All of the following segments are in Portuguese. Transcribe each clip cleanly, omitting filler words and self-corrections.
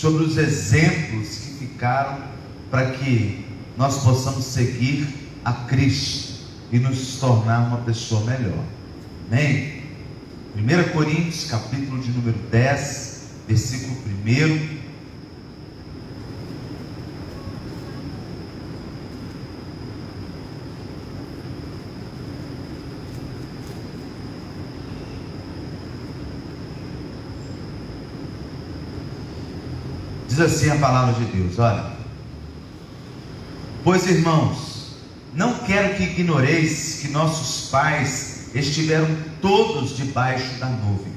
sobre os exemplos que ficaram para que nós possamos seguir a Cristo e nos tornar uma pessoa melhor. Amém? 1 Coríntios, capítulo de número 10, versículo 1. Diz assim a palavra de Deus, olha: pois, irmãos, não quero que ignoreis que nossos pais estiveram todos debaixo da nuvem,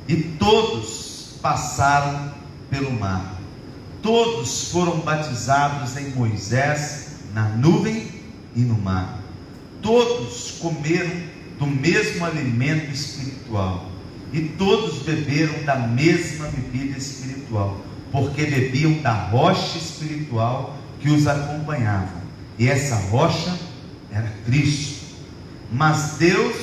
e todos passaram pelo mar, todos foram batizados em Moisés, na nuvem e no mar, todos comeram do mesmo alimento espiritual, e todos beberam da mesma bebida espiritual, porque bebiam da rocha espiritual que os acompanhava, e essa rocha era Cristo. Mas Deus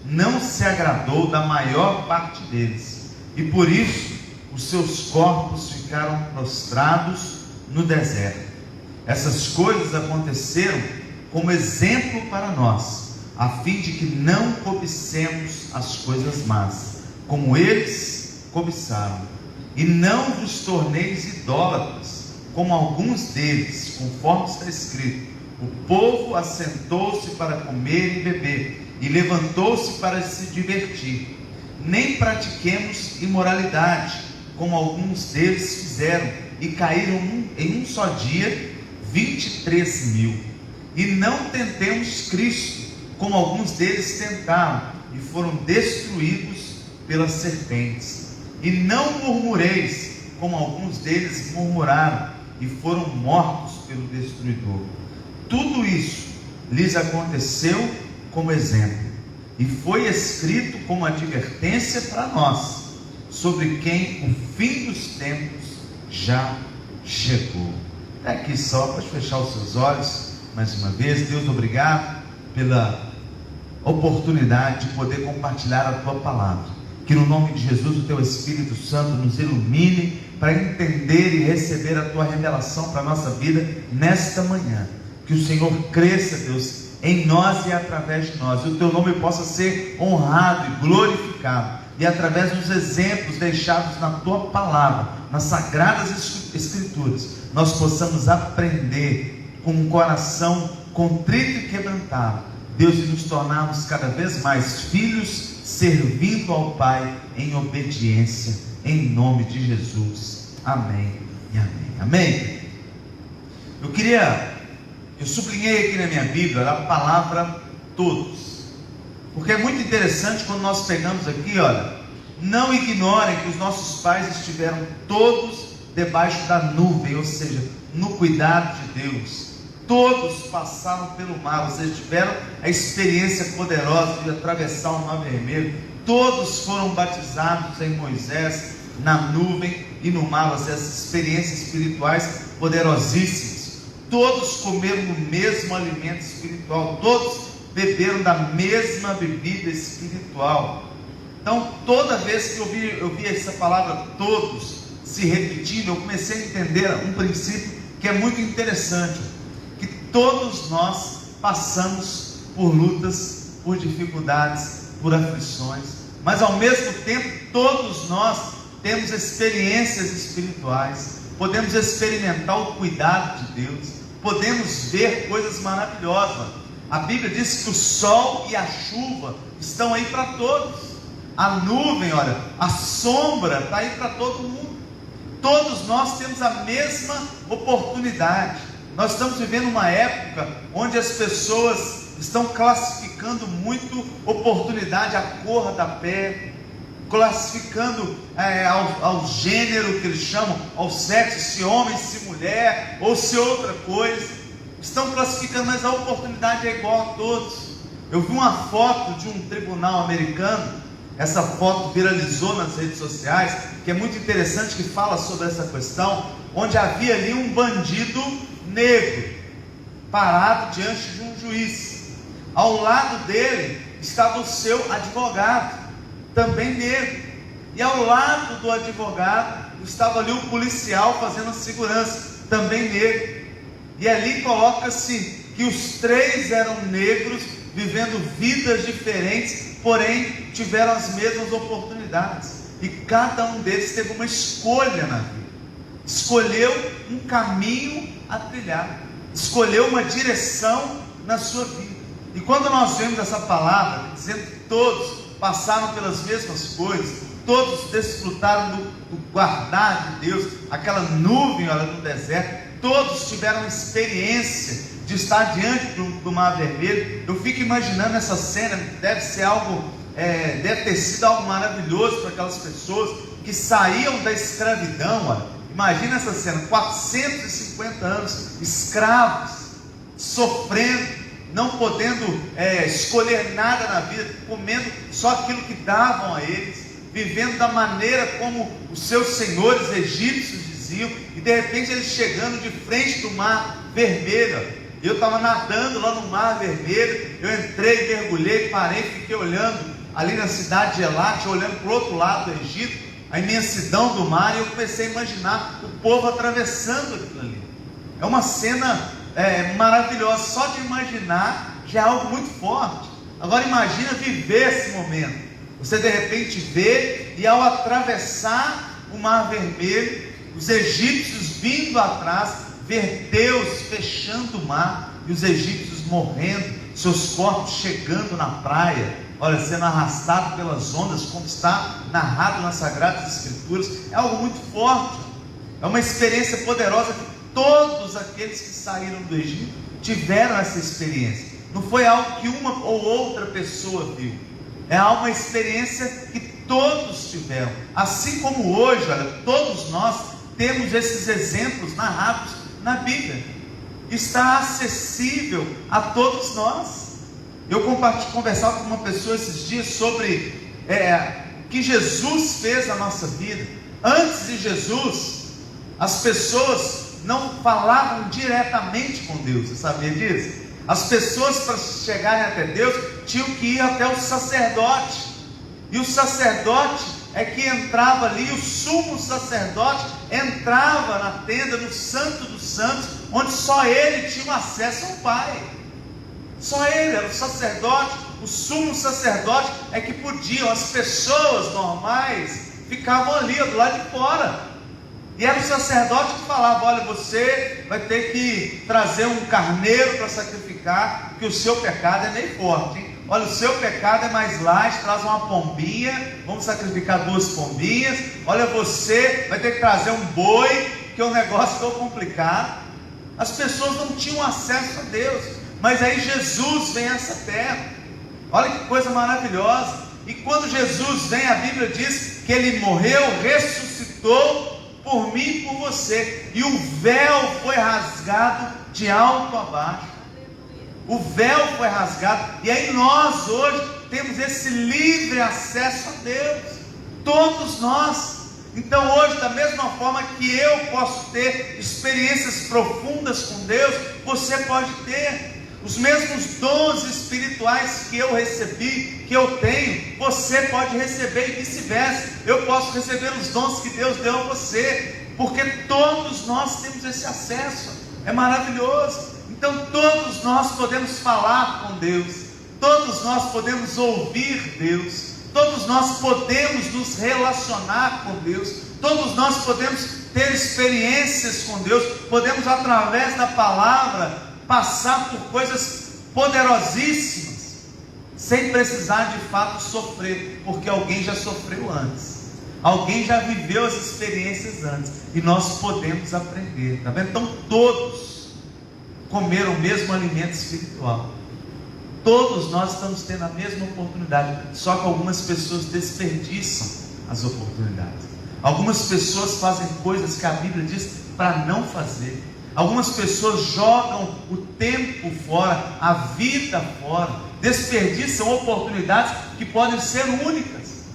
não se agradou da maior parte deles, e por isso os seus corpos ficaram prostrados no deserto. Essas coisas aconteceram como exemplo para nós, a fim de que não cobicemos as coisas más, como eles cobiçaram. E não vos torneis idólatras, como alguns deles, conforme está escrito: o povo assentou-se para comer e beber, e levantou-se para se divertir. Nem pratiquemos imoralidade, como alguns deles fizeram, e caíram em um só dia 23.000. E não tentemos Cristo, como alguns deles tentaram, e foram destruídos pelas serpentes. E não murmureis, como alguns deles murmuraram, e foram mortos pelo destruidor. Tudo isso lhes aconteceu como exemplo, e foi escrito como advertência para nós, sobre quem o fim dos tempos já chegou. Até aqui só, pode fechar os seus olhos mais uma vez. Deus, obrigado pela oportunidade de poder compartilhar a tua palavra. Que no nome de Jesus o teu Espírito Santo nos ilumine para entender e receber a tua revelação para a nossa vida nesta manhã. Que o Senhor cresça, Deus, em nós e através de nós, e o teu nome possa ser honrado e glorificado, e através dos exemplos deixados na tua palavra, nas sagradas escrituras, nós possamos aprender com um coração contrito e quebrantado, Deus, e nos tornarmos cada vez mais filhos, servindo ao Pai em obediência, em nome de Jesus. Amém e amém. Amém. Eu sublinhei aqui na minha Bíblia a palavra todos, porque é muito interessante quando nós pegamos aqui, olha: não ignorem que os nossos pais estiveram todos debaixo da nuvem, ou seja, no cuidado de Deus. Todos passaram pelo mar, ou seja, tiveram a experiência poderosa de atravessar o Mar Vermelho. Todos foram batizados em Moisés, na nuvem e no mar, ou seja, essas experiências espirituais poderosíssimas. Todos comeram do mesmo alimento espiritual, todos beberam da mesma bebida espiritual. Então, toda vez que eu vi essa palavra todos se repetindo, eu comecei a entender um princípio que é muito interessante: que todos nós passamos por lutas, por dificuldades, por aflições, mas ao mesmo tempo todos nós temos experiências espirituais, podemos experimentar o cuidado de Deus, podemos ver coisas maravilhosas. A Bíblia diz que o sol e a chuva estão aí para todos. A nuvem, olha, a sombra está aí para todo mundo. Todos nós temos a mesma oportunidade. Nós estamos vivendo uma época onde as pessoas estão classificando muito oportunidade à cor da pele, classificando ao gênero que eles chamam, ao sexo, se homem, se mulher, ou se outra coisa. Estão classificando, mas a oportunidade é igual a todos. Eu vi uma foto de um tribunal americano, essa foto viralizou nas redes sociais, que é muito interessante, que fala sobre essa questão, onde havia ali um bandido negro, parado diante de um juiz. Ao lado dele estava o seu advogado, também negro, e ao lado do advogado estava ali o policial fazendo a segurança, também negro. E ali coloca-se que os três eram negros, vivendo vidas diferentes, porém tiveram as mesmas oportunidades. E cada um deles teve uma escolha na vida. Escolheu um caminho a trilhar, escolheu uma direção na sua vida. E quando nós vemos essa palavra dizendo que todos passaram pelas mesmas coisas, todos desfrutaram do guardar de Deus, aquela nuvem no deserto, todos tiveram experiência de estar diante do Mar Vermelho. Eu fico imaginando essa cena, deve ter sido algo maravilhoso para aquelas pessoas que saíam da escravidão. Imagina essa cena, 450 anos escravos, sofrendo, não podendo escolher nada na vida, comendo só aquilo que davam a eles, vivendo da maneira como os seus senhores egípcios diziam, e de repente eles chegando de frente do Mar Vermelho. Eu estava nadando lá no Mar Vermelho, eu entrei, mergulhei, parei, fiquei olhando ali na cidade de Elat, olhando para o outro lado do Egito, a imensidão do mar, e eu comecei a imaginar o povo atravessando aquilo ali. É uma cena maravilhosa, só de imaginar já é algo muito forte. Agora imagina viver esse momento. Você de repente vê, e ao atravessar o Mar Vermelho, os egípcios vindo atrás, ver Deus fechando o mar, e os egípcios morrendo, seus corpos chegando na praia, sendo arrastado pelas ondas, como está narrado nas Sagradas Escrituras. É algo muito forte, é uma experiência poderosa que todos aqueles que saíram do Egito tiveram essa experiência. Não foi algo que uma ou outra pessoa viu, é uma experiência que todos tiveram. Assim como hoje, todos nós temos esses exemplos narrados na Bíblia, está acessível a todos nós. Eu conversava com uma pessoa esses dias sobre que Jesus fez na nossa vida. Antes de Jesus, as pessoas não falavam diretamente com Deus, você sabia disso? As pessoas, para chegarem até Deus, tinham que ir até o sacerdote, e o sacerdote é que entrava ali, o sumo sacerdote entrava na tenda, no Santo dos Santos, onde só ele tinha acesso ao Pai. Só ele era o sacerdote, o sumo sacerdote é que podiam. As pessoas normais ficavam ali do lado de fora, e era o sacerdote que falava: olha, você vai ter que trazer um carneiro para sacrificar, porque o seu pecado é meio forte, hein? Olha, o seu pecado é mais light, traz uma pombinha, vamos sacrificar 2 pombinhas. Olha, você vai ter que trazer um boi, que o negócio ficou complicado. As pessoas não tinham acesso a Deus, mas aí Jesus vem a essa terra. Olha que coisa maravilhosa. E quando Jesus vem, a Bíblia diz que Ele morreu, ressuscitou por mim e por você, e o véu foi rasgado de alto a baixo. O véu foi rasgado, e aí nós hoje temos esse livre acesso a Deus, todos nós. Então hoje, da mesma forma que eu posso ter experiências profundas com Deus, você pode ter. Os mesmos dons espirituais que eu recebi, que eu tenho, você pode receber, e vice-versa. Eu posso receber os dons que Deus deu a você, porque todos nós temos esse acesso. É maravilhoso. Então todos nós podemos falar com Deus, todos nós podemos ouvir Deus, todos nós podemos nos relacionar com Deus, todos nós podemos ter experiências com Deus, podemos, através da palavra, passar por coisas poderosíssimas, sem precisar de fato sofrer, porque alguém já sofreu antes, alguém já viveu as experiências antes, e nós podemos aprender, tá vendo? Então todos comeram o mesmo alimento espiritual, todos nós estamos tendo a mesma oportunidade, só que algumas pessoas desperdiçam as oportunidades, algumas pessoas fazem coisas que a Bíblia diz para não fazer. Algumas pessoas jogam o tempo fora, a vida fora, desperdiçam oportunidades que podem ser únicas.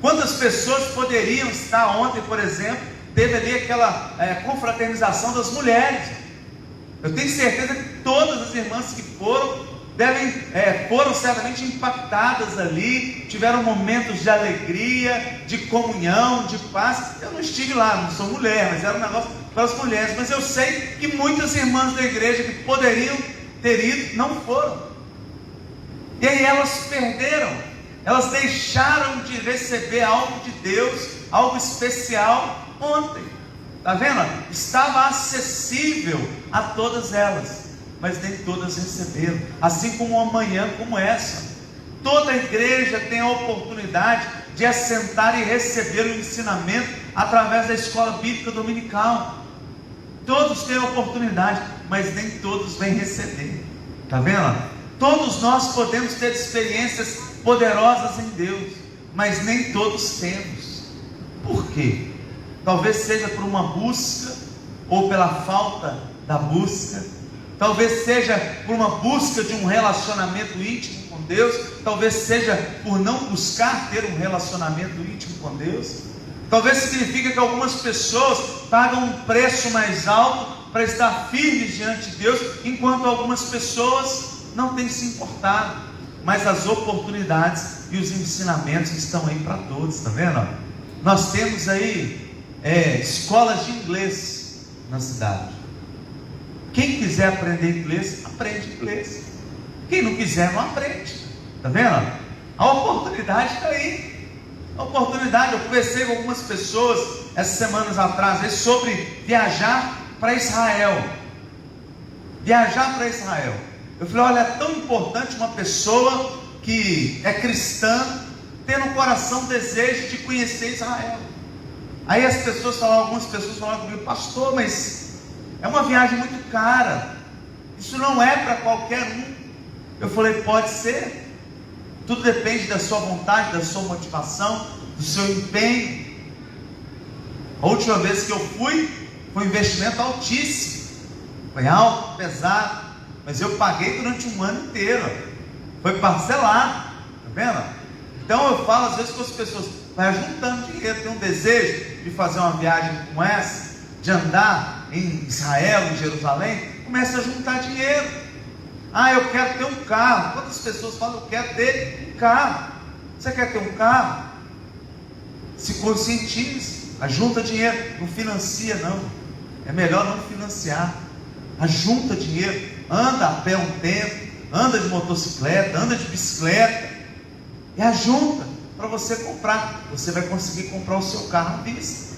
Quantas pessoas poderiam estar ontem, por exemplo, teve ali aquela confraternização das mulheres. Eu tenho certeza que todas as irmãs que foram foram certamente impactadas ali, tiveram momentos de alegria, de comunhão, de paz. Eu não estive lá, não sou mulher, mas era um negócio para as mulheres. Mas eu sei que muitas irmãs da igreja que poderiam ter ido, não foram. E aí elas perderam, elas deixaram de receber algo de Deus, algo especial ontem. Está vendo? Estava acessível a todas elas, mas nem todas receberam. Assim como uma manhã como essa, toda a igreja tem a oportunidade de assentar e receber o ensinamento através da escola bíblica dominical. Todos têm a oportunidade, mas nem todos vêm receber. Está vendo? Todos nós podemos ter experiências poderosas em Deus, mas nem todos temos. Por quê? Talvez seja por uma busca, ou pela falta da busca. Talvez seja por uma busca de um relacionamento íntimo com Deus. Talvez seja por não buscar ter um relacionamento íntimo com Deus. Talvez signifique que algumas pessoas pagam um preço mais alto para estar firmes diante de Deus, enquanto algumas pessoas não têm se importado. Mas as oportunidades e os ensinamentos estão aí para todos, está vendo? Nós temos aí escolas de inglês na cidade. Quem quiser aprender inglês, aprende inglês. Quem não quiser, não aprende. Está vendo? A oportunidade está aí. A oportunidade, eu conversei com algumas pessoas essas semanas atrás sobre viajar para Israel. Viajar para Israel. Eu falei, olha, é tão importante uma pessoa que é cristã ter no coração desejo de conhecer Israel. Aí algumas pessoas falaram comigo, pastor, mas é uma viagem muito cara, isso não é para qualquer um. Eu falei, pode ser, tudo depende da sua vontade, da sua motivação, do seu empenho. A última vez que eu fui, foi um investimento altíssimo, foi alto, pesado, mas eu paguei durante um ano inteiro, foi parcelado, está vendo? Então eu falo às vezes com as pessoas, vai juntando dinheiro, tem um desejo de fazer uma viagem como essa, de andar em Israel, em Jerusalém, começa a juntar dinheiro. Eu quero ter um carro. Quantas pessoas falam, eu quero ter um carro? Você quer ter um carro? Se conscientize, ajunta dinheiro, não financia não, é melhor não financiar, ajunta dinheiro, anda a pé um tempo, anda de motocicleta, anda de bicicleta, e ajunta para você comprar. Você vai conseguir comprar o seu carro à vista.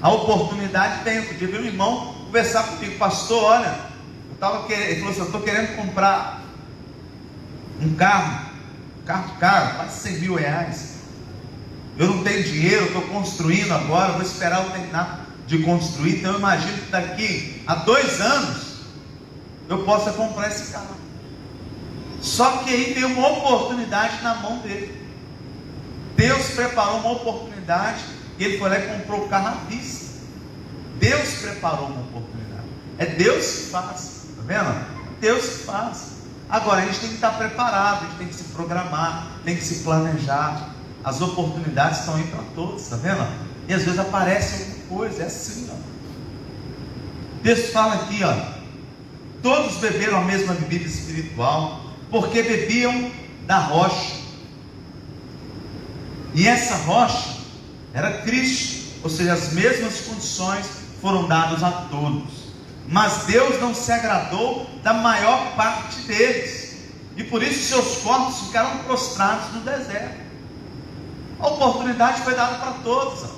A oportunidade tem. Outro dia veio um irmão conversar comigo, pastor, olha, ele falou assim, eu estou querendo comprar um carro caro, quase 100 mil reais. Eu não tenho dinheiro, estou construindo agora, vou esperar eu terminar de construir. Então eu imagino que daqui a 2 anos eu possa comprar esse carro. Só que aí tem uma oportunidade na mão dele. Deus preparou uma oportunidade e ele foi lá e comprou o carro à vista. Deus preparou uma oportunidade. É Deus que faz, está vendo? Deus que faz. Agora a gente tem que estar preparado, a gente tem que se programar, tem que se planejar. As oportunidades estão aí para todos, está vendo? E às vezes aparece alguma coisa, é assim, ó. Deus fala aqui, ó, todos beberam a mesma bebida espiritual, porque bebiam da rocha, e essa rocha era Cristo, ou seja, as mesmas condições foram dadas a todos, mas Deus não se agradou da maior parte deles, e por isso seus corpos ficaram prostrados no deserto. A oportunidade foi dada para todos.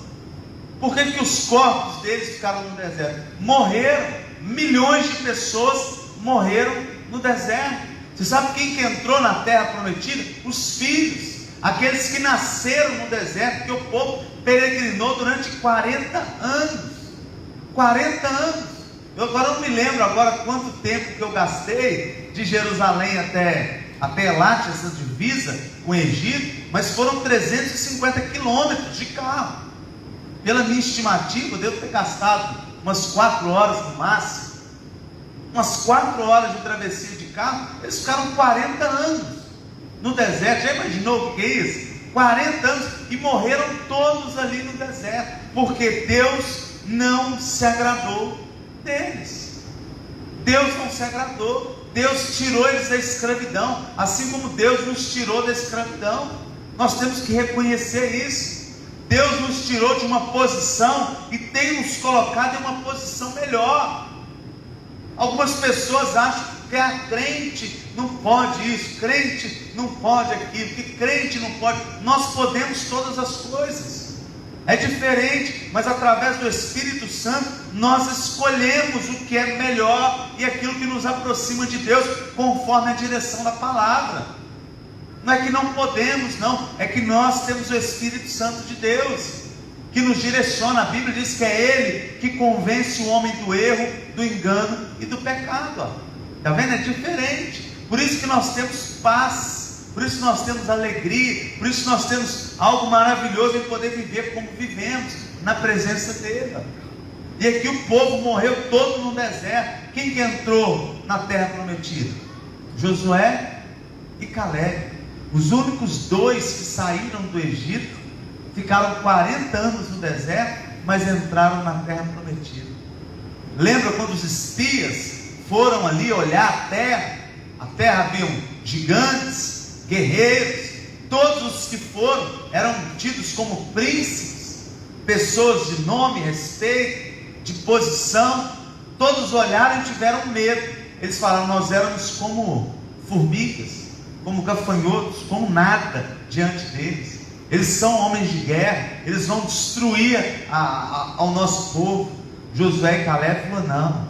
Por que os corpos deles ficaram no deserto? Morreram, milhões de pessoas morreram no deserto. Você sabe quem que entrou na terra prometida? Os filhos, aqueles que nasceram no deserto, que o povo peregrinou durante 40 anos. 40 anos. Eu agora não me lembro quanto tempo que eu gastei de Jerusalém até Elat, essa divisa com o Egito, mas foram 350 quilômetros de carro. Pela minha estimativa, eu devo ter gastado umas 4 horas no máximo. Umas 4 horas de travessia de carro. Eles ficaram 40 anos no deserto. Já imaginou o que é isso? 40 anos e morreram todos ali no deserto, porque Deus não se agradou deles. Deus não se agradou. Deus tirou eles da escravidão, assim como Deus nos tirou da escravidão. Nós temos que reconhecer isso. Deus nos tirou de uma posição e tem nos colocado em uma posição melhor. Algumas pessoas acham que a crente não pode isso, crente não pode aquilo, que crente não pode. Nós podemos todas as coisas. É diferente, mas através do Espírito Santo nós escolhemos o que é melhor e aquilo que nos aproxima de Deus, conforme a direção da palavra. Não é que não podemos, não, é que nós temos o Espírito Santo de Deus, que nos direciona. A Bíblia diz que é Ele que convence o homem do erro, do engano e do pecado. Está vendo? É diferente. Por isso que nós temos paz, por isso nós temos alegria, por isso nós temos algo maravilhoso em poder viver como vivemos, na presença dele. E aqui o povo morreu todo no deserto. Quem que entrou na terra prometida? Josué e Caleb. Os únicos dois que saíram do Egito, ficaram 40 anos no deserto, mas entraram na terra prometida. Lembra quando os espias foram ali olhar a terra? A terra haviam gigantes, guerreiros, todos os que foram eram tidos como príncipes, pessoas de nome, respeito, de posição. Todos olharam e tiveram medo. Eles falaram: nós éramos como formigas, como gafanhotos, como nada diante deles. Eles são homens de guerra, eles vão destruir ao nosso povo. Josué e Caleb falaram: não,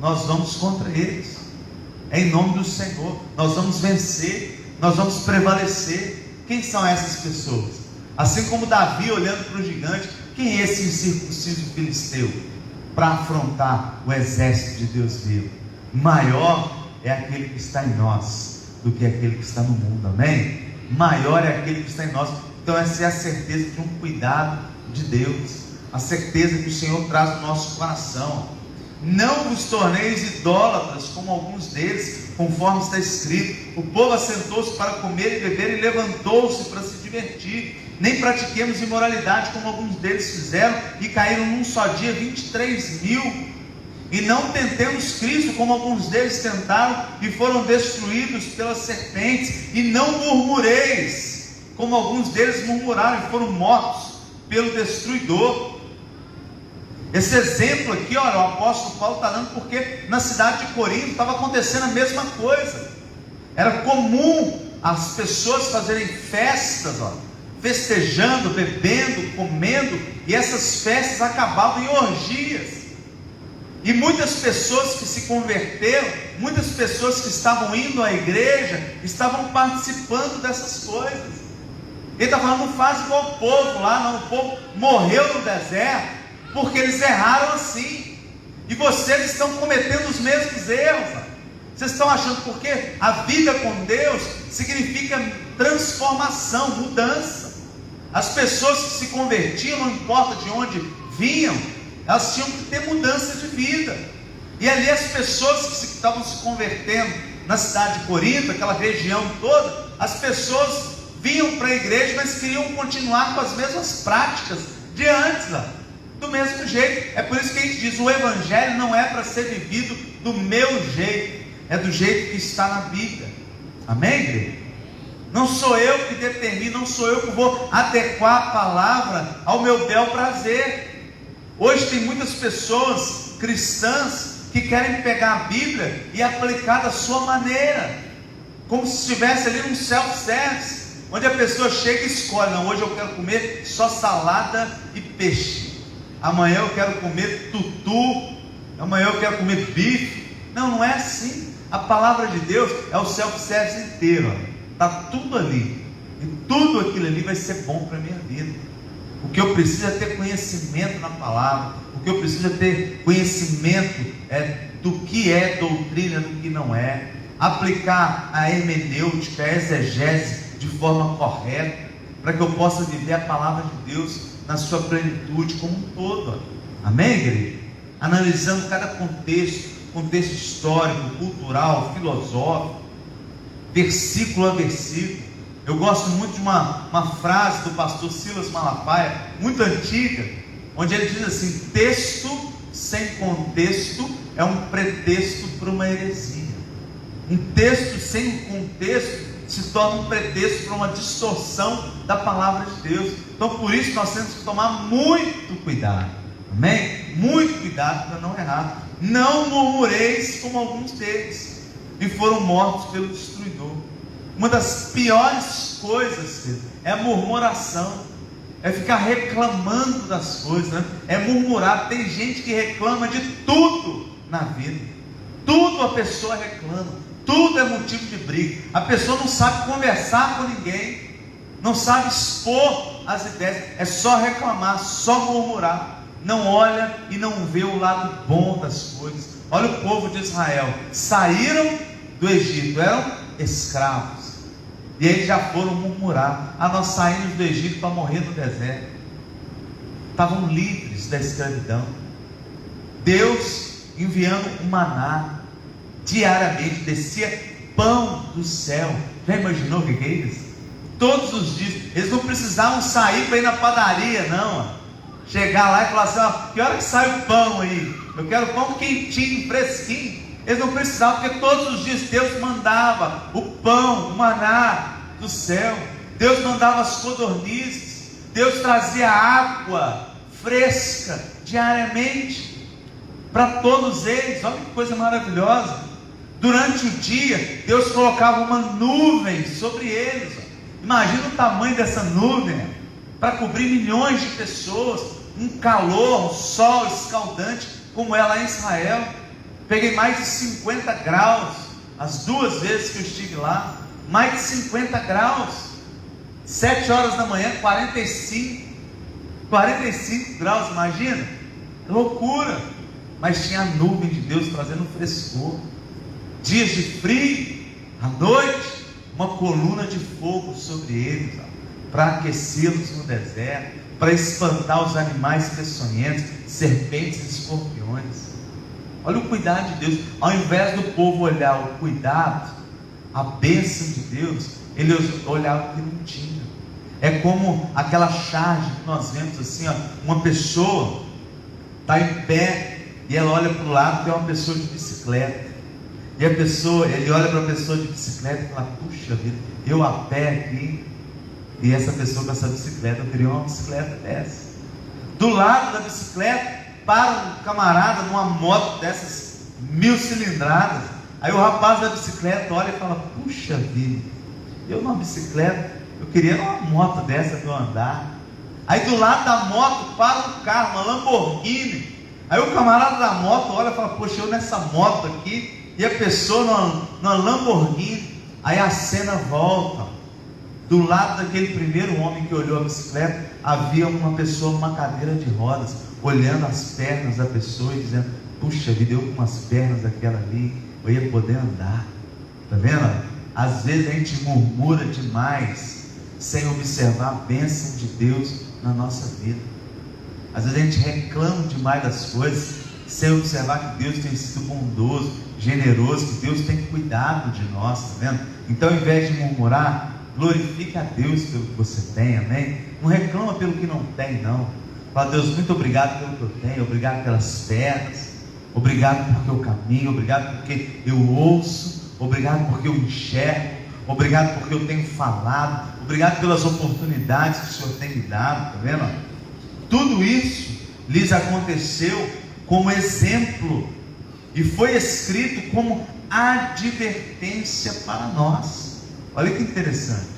nós vamos contra eles, é em nome do Senhor, nós vamos vencer, nós vamos prevalecer. Quem são essas pessoas? Assim como Davi olhando para o gigante, quem é esse incircunciso filisteu para afrontar o exército de Deus vivo? Maior é aquele que está em nós do que aquele que está no mundo, amém? Maior é aquele que está em nós. Então essa é a certeza de um cuidado de Deus, a certeza que o Senhor traz no nosso coração. Não vos torneis idólatras como alguns deles, conforme está escrito: o povo assentou-se para comer e beber e levantou-se para se divertir. Nem pratiquemos imoralidade como alguns deles fizeram e caíram num só dia 23.000. E não tentemos Cristo como alguns deles tentaram e foram destruídos pelas serpentes. E não murmureis como alguns deles murmuraram e foram mortos pelo destruidor. Esse exemplo aqui, olha, o apóstolo Paulo está dando porque na cidade de Corinto estava acontecendo a mesma coisa. Era comum as pessoas fazerem festas, festejando, bebendo, comendo, e essas festas acabavam em orgias. E muitas pessoas que se converteram, muitas pessoas que estavam indo à igreja, estavam participando dessas coisas. Ele está falando: não faz igual o povo lá, não. O povo morreu no deserto porque eles erraram assim, e vocês estão cometendo os mesmos erros. Vocês estão achando, porque a vida com Deus significa transformação, mudança. As pessoas que se convertiam, não importa de onde vinham, elas tinham que ter mudança de vida. E ali as pessoas que estavam se convertendo na cidade de Corinto, aquela região toda, as pessoas vinham para a igreja, mas queriam continuar com as mesmas práticas de antes, do mesmo jeito. É por isso que a gente diz: o evangelho não é para ser vivido do meu jeito, é do jeito que está na Bíblia. Amém, igreja? Não sou eu que determino, não sou eu que vou adequar a palavra ao meu bel prazer. Hoje tem muitas pessoas cristãs que querem pegar a Bíblia e aplicar da sua maneira, como se estivesse ali num self-service, onde a pessoa chega e escolhe: não, hoje eu quero comer só salada e peixe, amanhã eu quero comer tutu, amanhã eu quero comer bife. Não, não é assim. A palavra de Deus é o self-service inteiro, está tudo ali, e tudo aquilo ali vai ser bom para a minha vida. O que eu preciso é ter conhecimento na palavra, o que eu preciso é ter conhecimento do que é doutrina, do que não é, aplicar a hermenêutica, a exegese de forma correta, para que eu possa viver a palavra de Deus na sua plenitude como um todo. Amém, igreja? Analisando cada contexto histórico, cultural, filosófico, versículo a versículo. Eu gosto muito de uma frase do pastor Silas Malafaia, muito antiga, onde ele diz assim: texto sem contexto é um pretexto para uma heresia. Um texto sem contexto se torna um pretexto para uma distorção da palavra de Deus. Então por isso nós temos que tomar muito cuidado, amém? Muito cuidado para não errar. Não murmureis como alguns deles, e foram mortos pelo destruidor. Uma das piores coisas é a murmuração, é ficar reclamando das coisas, né? É murmurar. Tem gente que reclama de tudo na vida, tudo a pessoa reclama, tudo é motivo de briga. A pessoa não sabe conversar com ninguém, não sabe expor as ideias, é só reclamar, só murmurar, não olha e não vê o lado bom das coisas. Olha o povo de Israel, saíram do Egito, eram escravos, e eles já foram murmurar: nós saímos do Egito para morrer no deserto. Estavam livres da escravidão. Deus enviando um maná, diariamente descia pão do céu. Já imaginou o que é isso? Todos os dias. Eles não precisavam sair para ir na padaria, não. Chegar lá e falar assim: que hora que sai o pão aí? Eu quero pão quentinho, fresquinho. Eles não precisavam, porque todos os dias Deus mandava o pão, o maná do céu. Deus mandava as codornizes. Deus trazia água fresca diariamente para todos eles. Olha que coisa maravilhosa. Durante o dia, Deus colocava uma nuvem sobre eles. Imagina o tamanho dessa nuvem, para cobrir milhões de pessoas. Um calor, um sol escaldante, como é lá em Israel. Peguei mais de 50 graus, as 2 vezes que eu estive lá. Mais de 50 graus. 7 horas da manhã, 45 graus, imagina. Loucura. Mas tinha a nuvem de Deus trazendo frescor. Dias de frio, à noite, uma coluna de fogo sobre eles, para aquecê-los no deserto, para espantar os animais peçonhentos, serpentes e escorpiões. Olha o cuidado de Deus. Ao invés do povo olhar o cuidado, a bênção de Deus, eles olhavam o que não tinha. É como aquela charge que nós vemos assim, uma pessoa está em pé e ela olha para o lado, tem uma pessoa de bicicleta. E ele olha para a pessoa de bicicleta e fala: puxa vida, eu a pé aqui, e essa pessoa com essa bicicleta, eu queria uma bicicleta dessa. Do lado da bicicleta, para um camarada numa moto dessas 1000 cilindradas. Aí o rapaz da bicicleta olha e fala: puxa vida, eu numa bicicleta, eu queria uma moto dessa para eu andar. Aí do lado da moto, para um carro, uma Lamborghini. Aí o camarada da moto olha e fala: poxa, eu nessa moto aqui, e a pessoa numa Lamborghini. Aí a cena volta. Do lado daquele primeiro homem que olhou a bicicleta, havia uma pessoa numa cadeira de rodas, olhando as pernas da pessoa e dizendo: puxa vida, eu com as pernas daquela ali, eu ia poder andar. Está vendo? Às vezes a gente murmura demais, sem observar a bênção de Deus na nossa vida. Às vezes a gente reclama demais das coisas, sem observar que Deus tem sido bondoso, generoso, que Deus tem cuidado de nós, está vendo? Então, ao invés de murmurar, glorifique a Deus pelo que você tem, amém? Não reclama pelo que não tem, não. Fala: Deus, muito obrigado pelo que eu tenho, obrigado pelas pernas, obrigado porque eu caminho, obrigado porque eu ouço, obrigado porque eu enxergo, obrigado porque eu tenho falado, obrigado pelas oportunidades que o Senhor tem me dado, está vendo? Tudo isso lhes aconteceu como exemplo, e foi escrito como advertência para nós. Olha que interessante.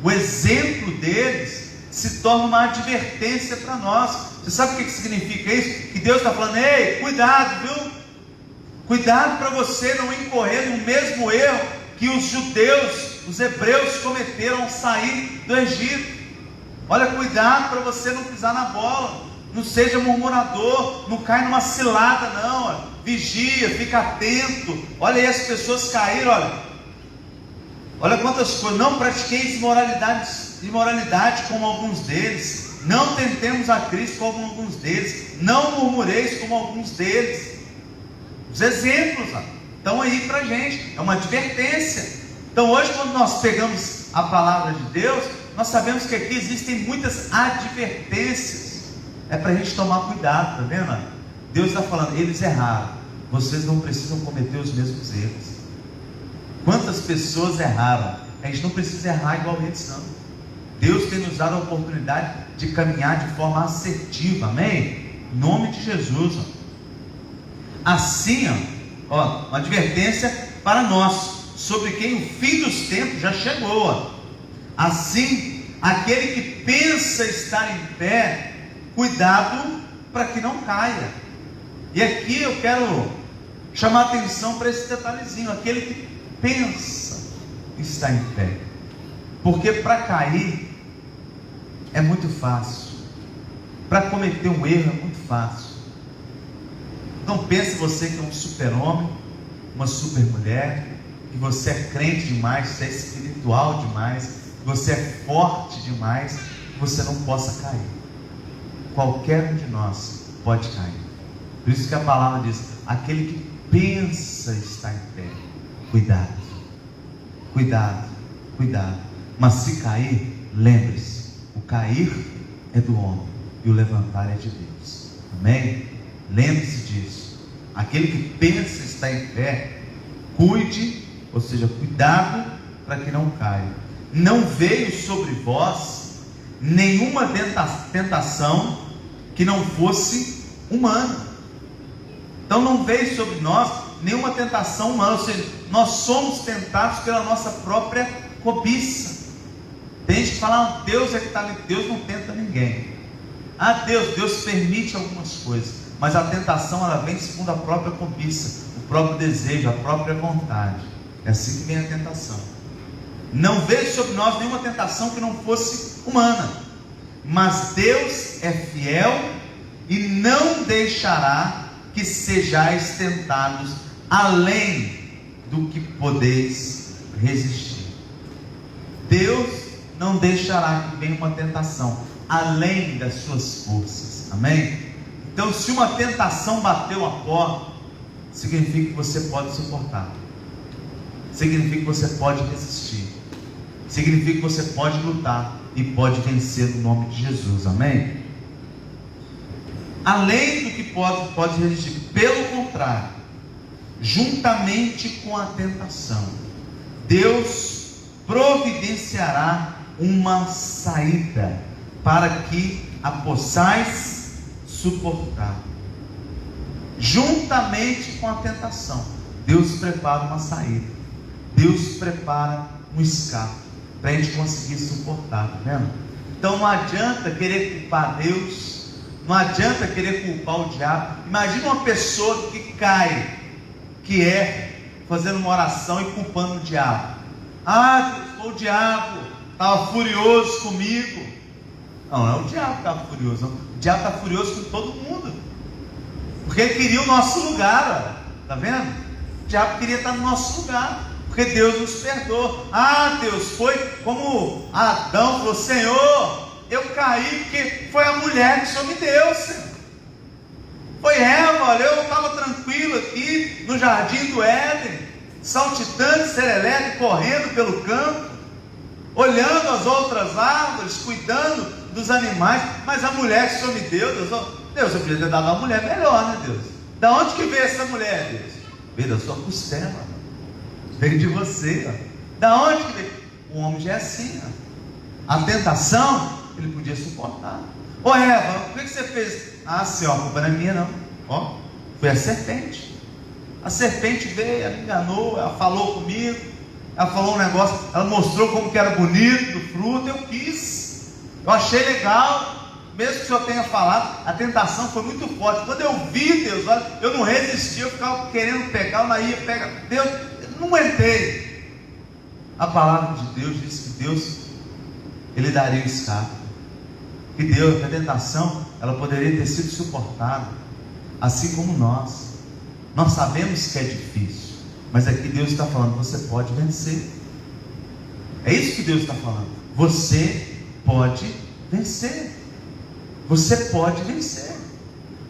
O exemplo deles se torna uma advertência para nós. Você sabe o que significa isso? Que Deus está falando: ei, cuidado, viu? Cuidado para você não incorrer no mesmo erro que os judeus, os hebreus cometeram ao sair do Egito. Olha, cuidado para você não pisar na bola. Não seja murmurador, não cai numa cilada não. Vigia, fica atento. Olha aí, as pessoas caíram, olha quantas coisas. Não pratiqueis imoralidade como alguns deles. Não tentemos a Cristo como alguns deles. Não murmureis como alguns deles. Os exemplos estão aí para a gente. É uma advertência. Então hoje, quando nós pegamos a palavra de Deus, nós sabemos que aqui existem muitas advertências. É para a gente tomar cuidado, tá vendo? Deus está falando: eles erraram, vocês não precisam cometer os mesmos erros. Quantas pessoas erraram? A gente não precisa errar igual eles não. Deus tem nos dado a oportunidade de caminhar de forma assertiva, amém? Em nome de Jesus. Assim, uma advertência para nós, sobre quem o fim dos tempos já chegou. Assim, aquele que pensa estar em pé, cuidado para que não caia. E aqui eu quero chamar a atenção para esse detalhezinho, aquele que pensa estar em pé, porque para cair é muito fácil, para cometer um erro é muito fácil. Não pense você que é um super-homem, uma super-mulher, que você é crente demais, você é espiritual demais, que você é forte demais, que você não possa cair. Qualquer um de nós pode cair. Por isso que a palavra diz: aquele que pensa estar em pé, cuidado, cuidado, cuidado. Mas se cair, lembre-se, o cair é do homem e o levantar é de Deus, amém? Lembre-se disso. Aquele que pensa estar em pé, cuide, ou seja, cuidado para que não caia. Não veio sobre vós nenhuma tentação que não fosse humana. Então não veio sobre nós nenhuma tentação humana, ou seja, nós somos tentados pela nossa própria cobiça. Tem gente que fala: Deus é que está ali. Deus não tenta ninguém. Deus permite algumas coisas, mas a tentação ela vem segundo a própria cobiça, o próprio desejo, a própria vontade. É assim que vem a tentação. Não veio sobre nós nenhuma tentação que não fosse humana, mas Deus é fiel e não deixará que sejais tentados além do que podeis resistir. Deus não deixará que venha uma tentação além das suas forças, amém? Então, se uma tentação bateu a porta, significa que você pode suportar, significa que você pode resistir, significa que você pode lutar e pode vencer no nome de Jesus, amém? Além do que pode resistir, pelo contrário, juntamente com a tentação, Deus providenciará uma saída para que a possais suportar. Juntamente com a tentação, Deus prepara uma saída, Deus prepara um escape para a gente conseguir suportar, tá vendo? Então não adianta querer culpar Deus, não adianta querer culpar o diabo. Imagina uma pessoa que cai, que erra, fazendo uma oração e culpando o diabo. O diabo estava furioso comigo. Não é o diabo que estava furioso, não. O diabo está furioso com todo mundo, porque ele queria o nosso lugar, está vendo? O diabo queria estar no nosso lugar, porque Deus nos perdoou. Deus foi como Adão falou: Senhor, eu caí porque foi a mulher que o Senhor me deu, Senhor. Foi Eva, olha, eu estava tranquilo aqui no jardim do Éden, saltitando, serelepe, correndo pelo campo, olhando as outras árvores, cuidando dos animais, mas a mulher que o Senhor me deu, Deus, eu podia ter dado uma mulher melhor, né, Deus? Da onde que veio essa mulher, Deus? Veio da sua costela, veio de você, Da onde que veio? O homem já é assim, A tentação, ele podia suportar. Eva, o que você fez? Senhor, a culpa não é minha não. Foi a serpente. A serpente veio, ela me enganou, ela falou comigo, ela falou um negócio, ela mostrou como que era bonito o fruto, eu quis, eu achei legal, mesmo que o Senhor tenha falado, a tentação foi muito forte. Quando eu vi, Deus, olha, eu não resisti, eu ficava querendo pegar, eu não ia pegar, Deus, eu não aguentei. A palavra de Deus diz que Deus, Ele daria o escape, que Deus, a tentação, ela poderia ter sido suportada, assim como nós sabemos que é difícil, mas aqui Deus está falando: você pode vencer. É isso que Deus está falando, você pode vencer, você pode vencer.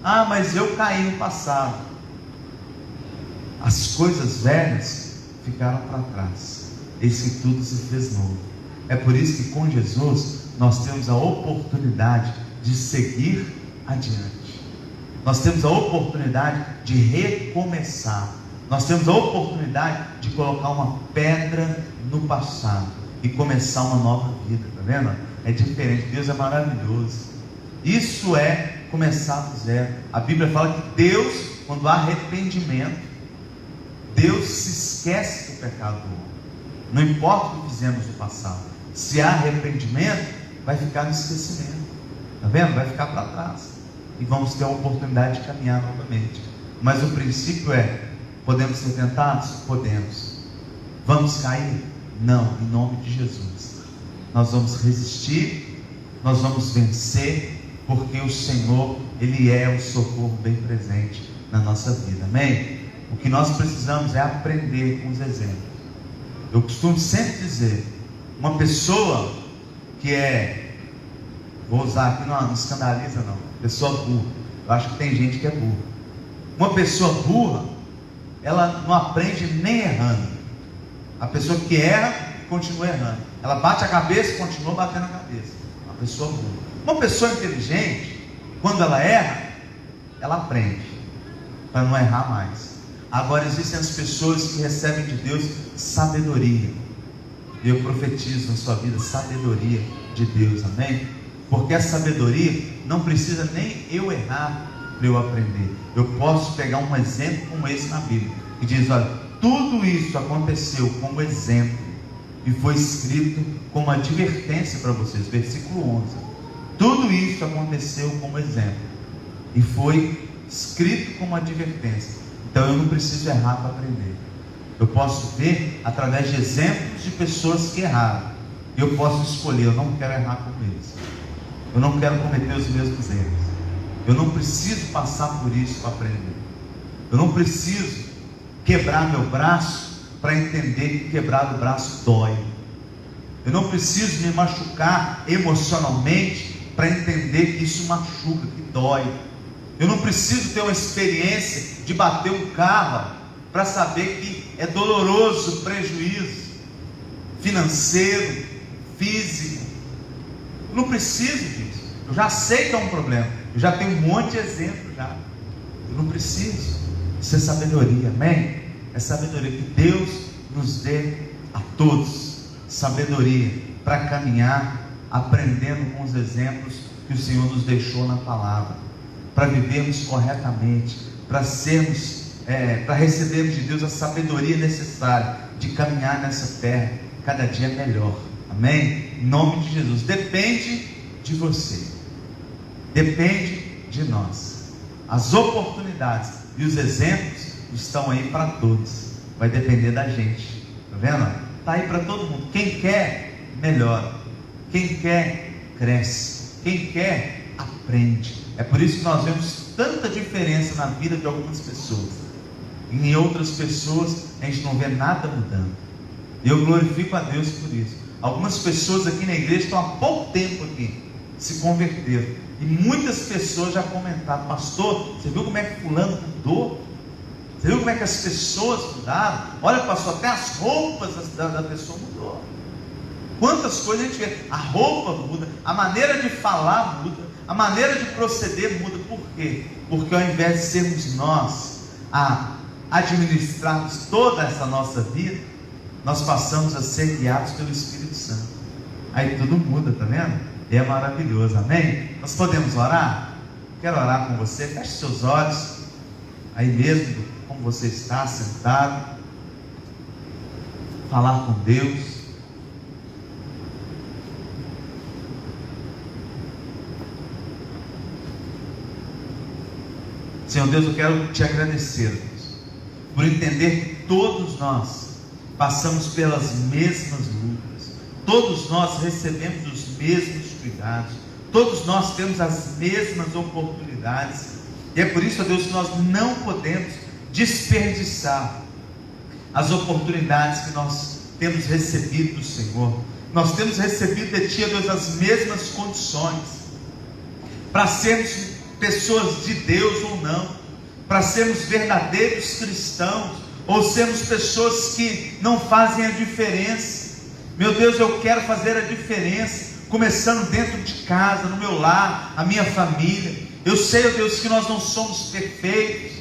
Mas eu caí no passado, as coisas velhas ficaram para trás, eis que tudo se fez novo. É por isso que com Jesus nós temos a oportunidade de seguir adiante. Nós temos a oportunidade de recomeçar. Nós temos a oportunidade de colocar uma pedra no passado e começar uma nova vida, tá vendo? É diferente, Deus é maravilhoso. Isso é começar do zero. A Bíblia fala que Deus, quando há arrependimento, Deus se esquece do pecado do homem. Não importa o que fizemos no passado, se há arrependimento, vai ficar no esquecimento, tá vendo? Vai ficar para trás e vamos ter a oportunidade de caminhar novamente. Mas o princípio é: podemos ser tentados? Podemos. Vamos cair? Não, em nome de Jesus. Nós vamos resistir, nós vamos vencer, porque o Senhor, Ele é o socorro bem presente na nossa vida, amém? O que nós precisamos é aprender com os exemplos. Eu costumo sempre dizer, uma pessoa que vou usar aqui, não escandaliza não, pessoa burra, eu acho que tem gente que é burra. Uma pessoa burra, ela não aprende nem errando. A pessoa que erra, continua errando. Ela bate a cabeça e continua batendo a cabeça. Uma pessoa burra. Uma pessoa inteligente, quando ela erra, ela aprende, para não errar mais. Agora existem as pessoas que recebem de Deus sabedoria. E eu profetizo na sua vida sabedoria de Deus, amém? Porque a sabedoria não precisa nem eu errar para eu aprender. Eu posso pegar um exemplo como esse na Bíblia, que diz: olha, tudo isso aconteceu como exemplo e foi escrito como advertência para vocês. Versículo 11. Tudo isso aconteceu como exemplo e foi escrito como advertência. Então eu não preciso errar para aprender. Eu posso ver através de exemplos de pessoas que erraram. Eu posso escolher: eu não quero errar como eles. Eu não quero cometer os mesmos erros. Eu não preciso passar por isso para aprender. Eu não preciso quebrar meu braço para entender que quebrar o braço dói. Eu não preciso me machucar emocionalmente para entender que isso machuca, que dói. Eu não preciso ter uma experiência de bater um carro para saber que é doloroso o prejuízo financeiro, físico. Eu não preciso disso. Eu já sei que é um problema. Eu já tenho um monte de exemplo já. Eu não preciso. Isso é sabedoria, amém? É sabedoria que Deus nos dê a todos. Sabedoria para caminhar aprendendo com os exemplos que o Senhor nos deixou na palavra, para vivermos corretamente, para recebermos de Deus a sabedoria necessária de caminhar nessa terra cada dia melhor, amém? Em nome de Jesus. Depende de você, depende de nós. As oportunidades e os exemplos estão aí para todos, vai depender da gente, tá vendo? Está aí para todo mundo. Quem quer, melhora. Quem quer, cresce. Quem quer, aprende. É por isso que nós vemos tanta diferença na vida de algumas pessoas. Em outras pessoas a gente não vê nada mudando. E eu glorifico a Deus por isso. Algumas pessoas aqui na igreja estão há pouco tempo aqui, se converteram. E muitas pessoas já comentaram: pastor, você viu como é que fulano mudou? Você viu como é que as pessoas mudaram? Olha, pastor, até as roupas da pessoa mudou. Quantas coisas a gente vê, a roupa muda, a maneira de falar muda, a maneira de proceder muda. Por quê? Porque ao invés de sermos nós a administrarmos toda essa nossa vida, nós passamos a ser guiados pelo Espírito Santo. Aí tudo muda, tá vendo? E é maravilhoso, amém? Nós podemos orar? Quero orar com você. Feche seus olhos, aí mesmo como você está sentado, falar com Deus. Senhor Deus, eu quero te agradecer, Deus, por entender que todos nós passamos pelas mesmas lutas, todos nós recebemos os mesmos cuidados, todos nós temos as mesmas oportunidades, e é por isso, ó Deus, que nós não podemos desperdiçar as oportunidades que nós temos recebido do Senhor. Nós temos recebido de Ti, ó Deus, as mesmas condições para sermos pessoas de Deus ou não, para sermos verdadeiros cristãos, ou sermos pessoas que não fazem a diferença. Meu Deus, eu quero fazer a diferença, começando dentro de casa, no meu lar, a minha família. Eu sei, ó Deus, que nós não somos perfeitos,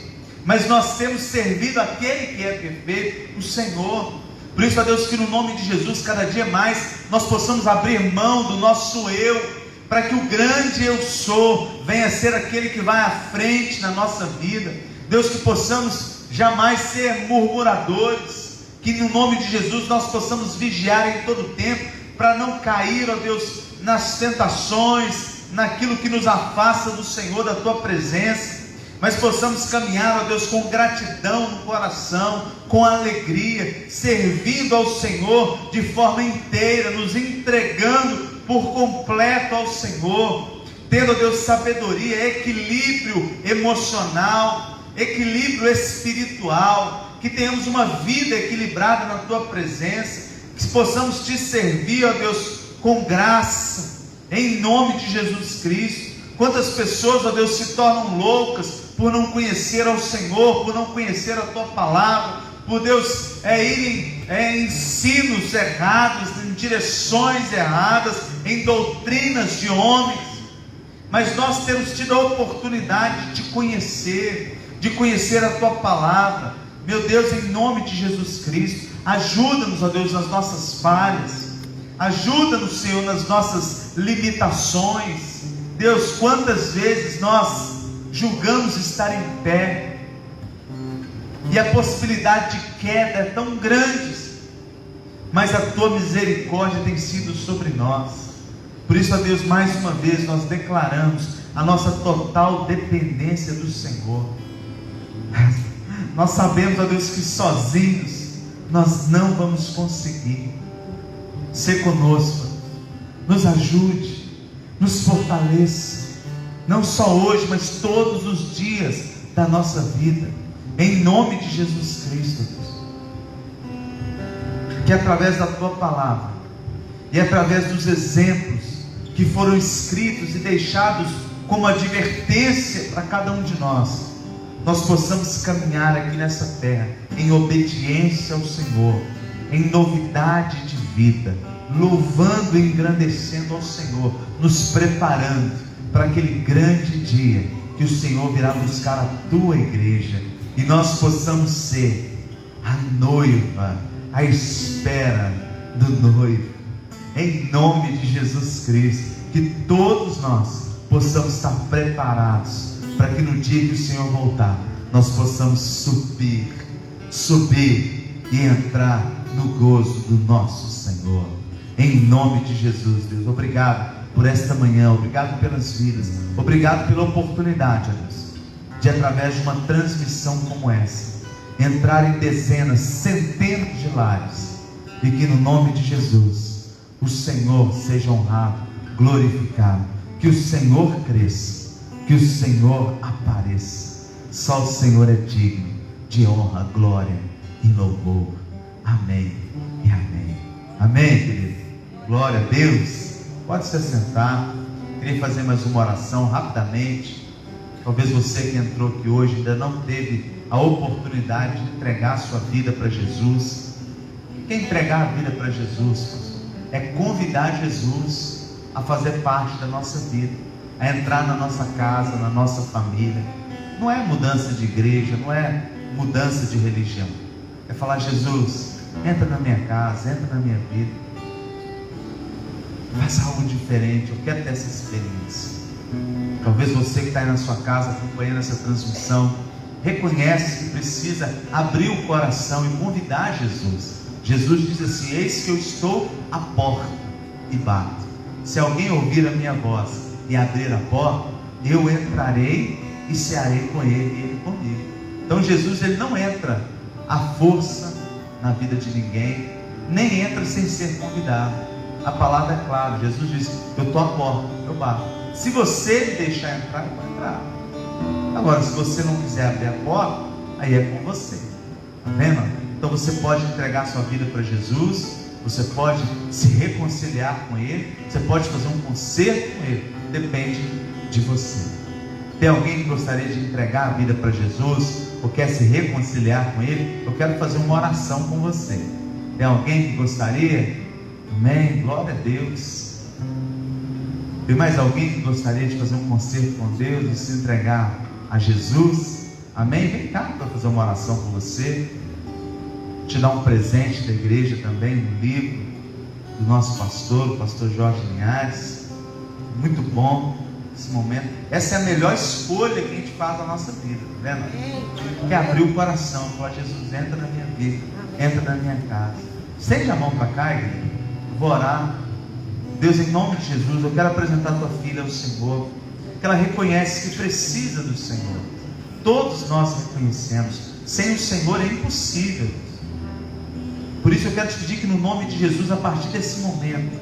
mas nós temos servido aquele que é perfeito, o Senhor. Por isso, ó Deus, que no nome de Jesus, cada dia mais, nós possamos abrir mão do nosso eu, para que o grande eu sou venha ser aquele que vai à frente na nossa vida. Deus, que possamos jamais ser murmuradores, que no nome de Jesus nós possamos vigiar em todo tempo, para não cair, ó Deus, nas tentações, naquilo que nos afasta do Senhor, da Tua presença, mas possamos caminhar, ó Deus, com gratidão no coração, com alegria, servindo ao Senhor de forma inteira, nos entregando por completo ao Senhor, tendo, ó Deus, sabedoria, equilíbrio emocional, equilíbrio espiritual, que tenhamos uma vida equilibrada na Tua presença, que possamos Te servir, ó Deus, com graça, em nome de Jesus Cristo. Quantas pessoas, ó Deus, se tornam loucas por não conhecer ao Senhor, por não conhecer a Tua palavra, por Deus irem em ensinos errados, em direções erradas, em doutrinas de homens. Mas nós temos tido a oportunidade de Te conhecer a Tua palavra. Meu Deus, em nome de Jesus Cristo, ajuda-nos, ó Deus, nas nossas falhas, ajuda-nos, Senhor, nas nossas limitações. Deus, quantas vezes nós julgamos estar em pé, e a possibilidade de queda é tão grande, mas a Tua misericórdia tem sido sobre nós. Por isso, ó Deus, mais uma vez nós declaramos a nossa total dependência do Senhor. Nós sabemos, ó Deus, que sozinhos nós não vamos conseguir. Ser conosco, nos ajude, nos fortaleça, não só hoje, mas todos os dias da nossa vida, em nome de Jesus Cristo, Deus. Que através da Tua palavra e através dos exemplos que foram escritos e deixados como advertência para cada um de nós, nós possamos caminhar aqui nessa terra em obediência ao Senhor, em novidade de vida, louvando e engrandecendo ao Senhor, nos preparando para aquele grande dia que o Senhor virá buscar a Tua igreja, e nós possamos ser a noiva, à espera do noivo, em nome de Jesus Cristo. Que todos nós possamos estar preparados para que no dia que o Senhor voltar, nós possamos subir e entrar no gozo do nosso Senhor, em nome de Jesus. Deus, obrigado por esta manhã, obrigado pelas vidas, obrigado pela oportunidade, Deus, de através de uma transmissão como essa, entrar em dezenas, centenas de lares, e que no nome de Jesus o Senhor seja honrado, glorificado, que o Senhor cresça, que o Senhor apareça. Só o Senhor é digno de honra, glória e louvor. Amém e amém. Amém, querido. Glória a Deus. Pode se assentar. Queria fazer mais uma oração rapidamente. Talvez você que entrou aqui hoje ainda não teve a oportunidade de entregar a sua vida para Jesus. O que é entregar a vida para Jesus? É convidar Jesus a fazer parte da nossa vida, a entrar na nossa casa, na nossa família. Não é mudança de igreja, não é mudança de religião. É falar: Jesus, entra na minha casa, entra na minha vida, faz algo diferente. Eu quero ter essa experiência. Talvez você que está aí na sua casa acompanhando essa transmissão reconhece que precisa abrir o coração e convidar Jesus. Jesus diz assim: eis que eu estou à porta e bato. Se alguém ouvir a minha voz e abrir a porta, eu entrarei e cearei com ele e ele comigo. Então Jesus, ele não entra à força na vida de ninguém, nem entra sem ser convidado. A palavra é clara. Jesus diz: eu estou à porta, eu bato. Se você me deixar entrar, eu vou entrar. Agora, se você não quiser abrir a porta, aí é com você. Está vendo? Então você pode entregar sua vida para Jesus, você pode se reconciliar com Ele, você pode fazer um concerto com Ele. Depende de você. Tem alguém que gostaria de entregar a vida para Jesus, ou quer se reconciliar com Ele? Eu quero fazer uma oração com você. Tem alguém que gostaria? Amém? Glória a Deus. Tem mais alguém que gostaria de fazer um concerto com Deus e se entregar a Jesus? Amém? Vem cá para fazer uma oração com você, te dar um presente da igreja também, um livro do nosso pastor, o pastor Jorge Linhares. Muito bom esse momento. Essa é a melhor escolha que a gente faz na nossa vida, tá vendo? Que é abrir o coração, falar: Jesus, entra na minha vida, entra na minha casa. Estende a mão para cá, igreja. Vou orar. Deus, em nome de Jesus, eu quero apresentar tua filha ao Senhor, que ela reconhece que precisa do Senhor. Todos nós reconhecemos, sem o Senhor é impossível. Por isso eu quero te pedir que no nome de Jesus, a partir desse momento,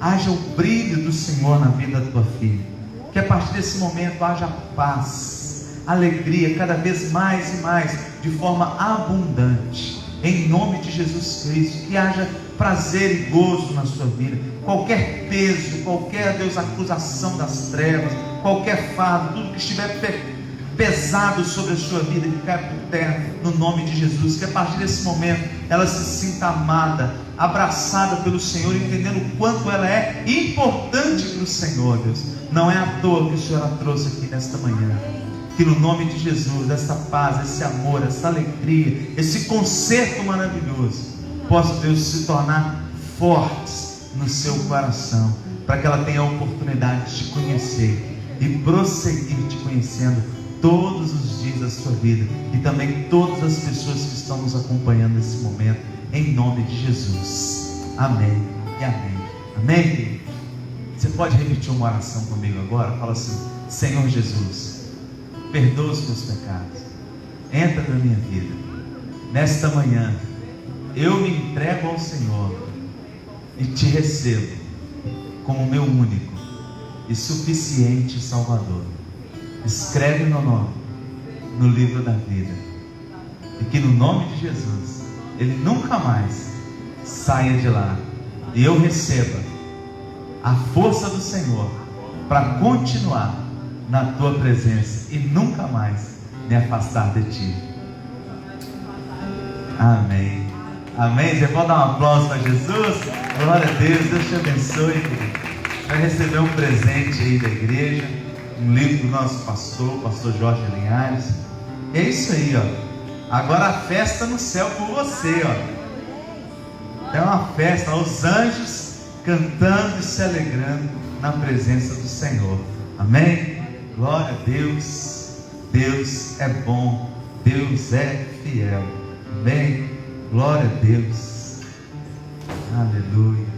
haja o brilho do Senhor na vida da tua filha, que a partir desse momento haja paz, alegria, cada vez mais e mais, de forma abundante, em nome de Jesus Cristo. Que haja prazer e gozo na sua vida. Qualquer peso, qualquer, Deus, acusação das trevas, qualquer fardo, tudo que estiver pesado sobre a sua vida, que caia por terra, no nome de Jesus. Que a partir desse momento ela se sinta amada, abraçada pelo Senhor, entendendo o quanto ela é importante para o Senhor, Deus. Não é à toa que o Senhor a trouxe aqui nesta manhã. Que no nome de Jesus, essa paz, esse amor, essa alegria, esse concerto maravilhoso, possa, Deus, se tornar fortes no seu coração, para que ela tenha a oportunidade de te conhecer e prosseguir te conhecendo todos os dias da sua vida, e também todas as pessoas que estão nos acompanhando nesse momento, em nome de Jesus. Amém e amém. Amém? Você pode repetir uma oração comigo agora? Fala assim: Senhor Jesus, perdoa os meus pecados, entra na minha vida. Nesta manhã eu me entrego ao Senhor e te recebo como meu único e suficiente Salvador. Escreve meu nome no livro da vida, e que no nome de Jesus ele nunca mais saia de lá, e eu receba a força do Senhor para continuar na tua presença e nunca mais me afastar de ti. Amém. Amém. Você pode dar um aplauso para Jesus? Glória a Deus. Deus te abençoe, querido. Vai receber um presente aí da igreja, um livro do nosso pastor Jorge Linhares. É isso aí, ó. Agora a festa no céu por você, ó. É uma festa, ó, os anjos cantando e se alegrando na presença do Senhor. Amém? Glória a Deus. Deus é bom, Deus é fiel. Amém? Glória a Deus. Aleluia.